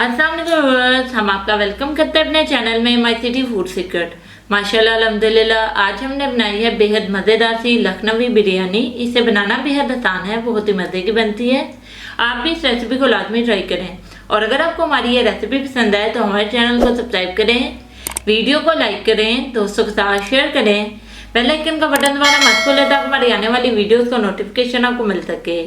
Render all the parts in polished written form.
अस्सलाम वालेकुम व्यूअर्स, हम आपका वेलकम करते हैं अपने चैनल में माय सिटी फूड सीक्रेट। माशाल्लाह अल्हम्दुलिल्लाह, आज हमने बनाई है बेहद मज़ेदार सी लखनवी बिरयानी। इसे बनाना बेहद आसान है, बहुत ही मज़े की बनती है। आप भी इस रेसिपी को लाजमी ट्राई करें और अगर आपको हमारी ये रेसिपी पसंद आए तो हमारे चैनल को सब्सक्राइब करें, वीडियो को लाइक करें, दोस्तों के साथ शेयर करें, बेल आइकन का बटन दबाना मत भूलें ताकि हमारी आने वाली वीडियोस का नोटिफिकेशन आपको मिल सके।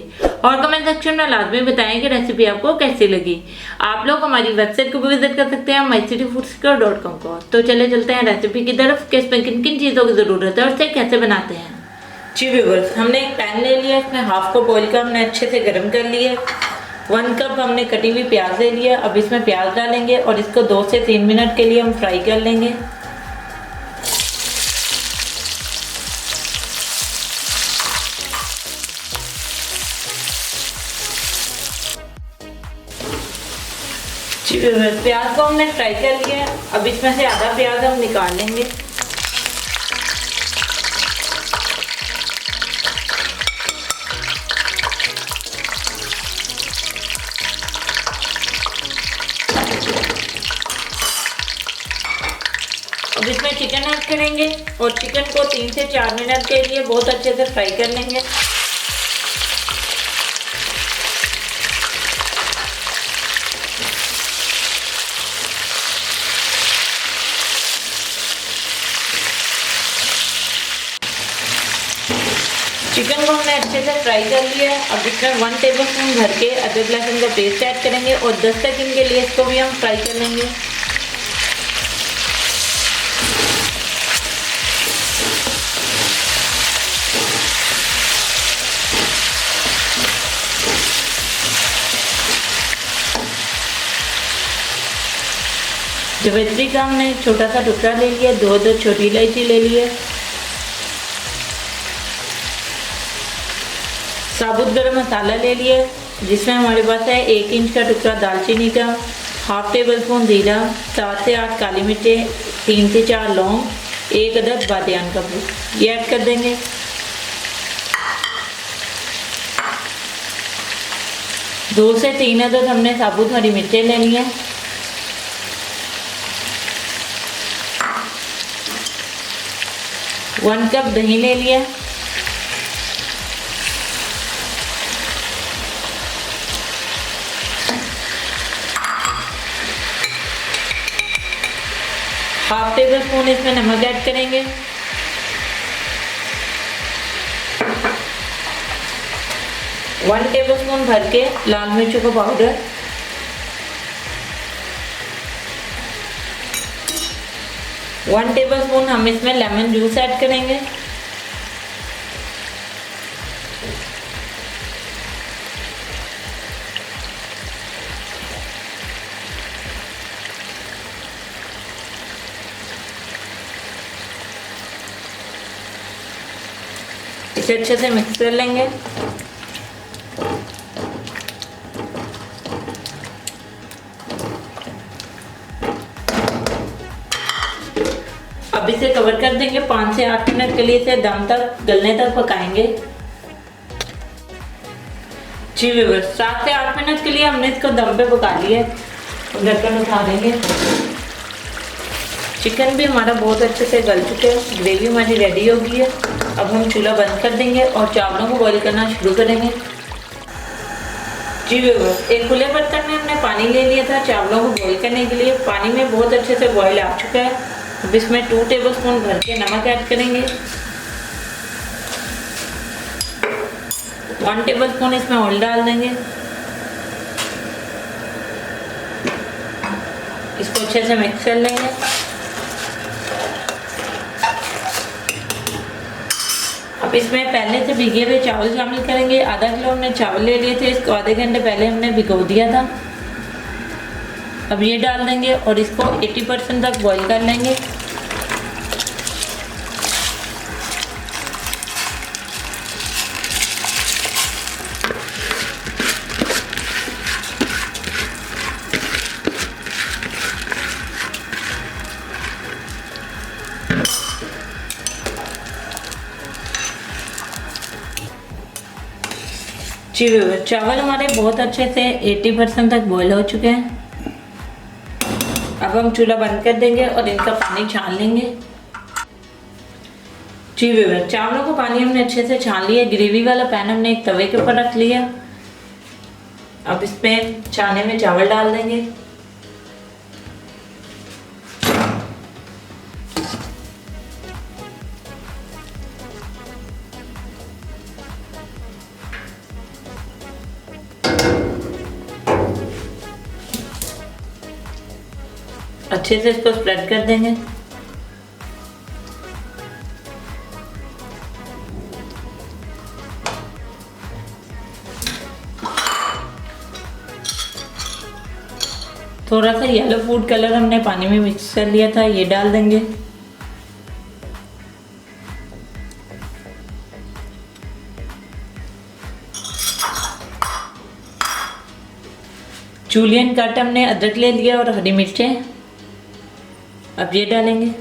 और कमेंट सेक्शन में लाजमी बताएं कि रेसिपी आपको कैसी लगी। आप लोग हमारी वेबसाइट को भी विजिट कर सकते हैं mycityfoodseeker.com को। तो चले चलते हैं रेसिपी की तरफ कि इसमें किन किन चीज़ों की ज़रूरत है और इसे कैसे बनाते हैं। जी व्यूअर्स, हमने एक पैन ले लिया, इसमें हाफ कप ऑयल का हमने अच्छे से गर्म कर लिया। 1 कप हमने कटी हुई प्याज ले लिया। अब इसमें प्याज डालेंगे और इसको 2 से 3 मिनट के लिए हम फ्राई कर लेंगे। प्याज को हमने फ्राई कर लिया। अब इसमें से आधा प्याज हम निकाल लेंगे। अब इसमें चिकन ऐड करेंगे और चिकन को 3 से 4 मिनट के लिए बहुत अच्छे से फ्राई कर लेंगे। चिकन को हमने अच्छे से फ्राई कर लिया है। अब इसमें 1 टेबलस्पून भर के अदरक लहसुन का पेस्ट ऐड करेंगे और 10 सेकंड के लिए इसको भी हम फ्राई कर लेंगे। जवेत्री का हमने एक छोटा सा टुकड़ा ले लिया, 2 छोटी इलायची ले लिए, साबुत गरम मसाला ले लिया जिसमें हमारे पास है 1 इंच का टुकड़ा दालचीनी का, हाफ टेबल स्पून जीरा, 7 से 8 काली मिर्चें, 3 से 4 लौंग, 1 अदद बादियान का फूल ये ऐड कर देंगे। दो से 3 अदद हमने साबुत हरी मिर्चें ले ली हैं। वन कप दही ले लिया। हाफ टेबल स्पून इसमें नमक ऐड करेंगे। 1 टेबल स्पून भर के लाल मिर्चों का पाउडर, 1 टेबल स्पून हम इसमें लेमन जूस ऐड करेंगे। इसे अच्छे से मिक्स कर लेंगे। अब इसे कवर कर देंगे। 5 से 8 मिनट के लिए इसे दम तक गलने तक पकाएंगे। जी व्यूअर्स, 7 से 8 मिनट के लिए हमने इसको दम पे पका लिया है। ढक्कन उठा देंगे। चिकन भी हमारा बहुत अच्छे से गल चुका है, ग्रेवी हमारी रेडी हो गई है। अब हम चूल्हा बंद कर देंगे और चावलों को बॉईल करना शुरू करेंगे। जी व्यूअर्स, एक खुले बर्तन में हमने पानी ले लिया था चावलों को बॉईल करने के लिए। पानी में बहुत अच्छे से बॉईल आ चुका है। अब इसमें 2 टेबलस्पून भर के नमक ऐड करेंगे। 1 टेबलस्पून इसमें ऑयल डाल देंगे। इसको अच्छे से मिक्स कर लेंगे। अब इसमें पहले से भिगे हुए चावल शामिल करेंगे। आधा किलो हमने चावल ले लिए थे, इसको आधे घंटे पहले हमने भिगो दिया था। अब ये डाल देंगे और इसको 80% तक बॉईल कर लेंगे। जी चावल हमारे बहुत अच्छे से 80% तक बॉईल हो चुके हैं। अब हम चूल्हा बंद कर देंगे और इनका पानी छान लेंगे। जी व्यूअर्स, चावलों को पानी हमने अच्छे से छान लिया। ग्रेवी वाला पैन हमने एक तवे के ऊपर रख लिया। अब इसमें छाने में चावल डाल देंगे। अच्छे से इसको स्प्रेड कर देंगे। थोड़ा सा येलो फूड कलर हमने पानी में मिक्स कर लिया था, ये डाल देंगे। जूलियन कट हमने अदरक ले लिया और हरी मिर्चें, अब ये डालेंगे।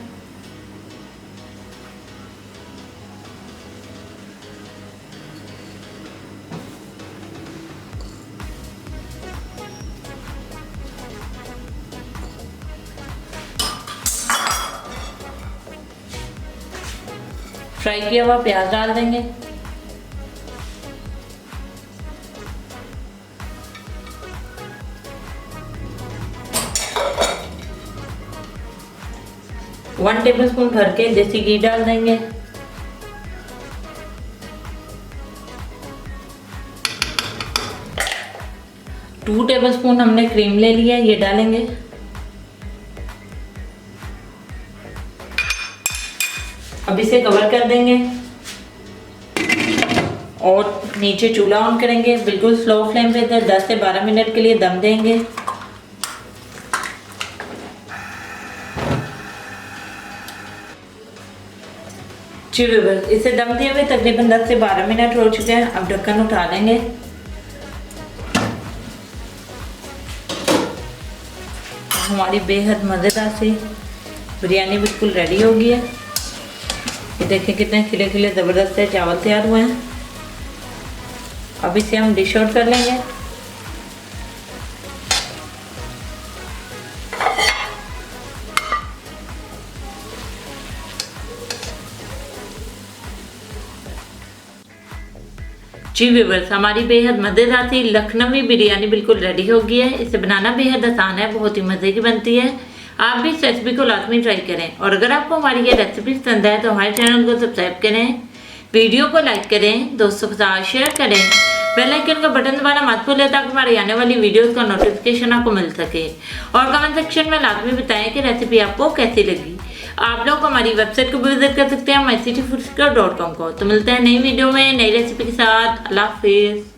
फ्राई किया हुआ प्याज डाल देंगे। वन टेबलस्पून भर के देसी घी डाल देंगे। टू टेबलस्पून हमने क्रीम ले लिया, ये डालेंगे। अब इसे कवर कर देंगे और नीचे चूल्हा ऑन करेंगे। बिल्कुल स्लो फ्लेम पे 10 से 12 मिनट के लिए दम देंगे। इसे दम दिए हुए तकरीबन 10 से 12 मिनट हो चुके हैं। अब ढक्कन उठा लेंगे। हमारी बेहद मज़ेदार सी बिरयानी बिल्कुल रेडी हो गई है। ये देखिए कितने खिले खिले ज़बरदस्त से चावल तैयार हुए हैं। अब इसे हम डिश आउट कर लेंगे। जी व्यूअर्स, हमारी बेहद मज़ेदार सी लखनवी बिरयानी बिल्कुल रेडी हो गई है। इसे बनाना बेहद आसान है, बहुत ही मज़े की बनती है। आप भी इस रेसिपी को लाजमी ट्राई करें और अगर आपको हमारी ये रेसिपी पसंद है तो हमारे चैनल को सब्सक्राइब करें, वीडियो को लाइक करें, दोस्तों के साथ शेयर करें, बेल आइकन का बटन दबाना मत भूलें ताकि हमारी आने वाली वीडियोस का नोटिफिकेशन आपको मिल सके। और कमेंट सेक्शन में लाजमी बताएं कि रेसिपी आपको कैसी लगी। आप लोग हमारी वेबसाइट को भी विजिट कर सकते हैं mycityfoodsecret.com को। तो मिलते हैं नई वीडियो में नई रेसिपी के साथ। अल्लाह हाफिज़।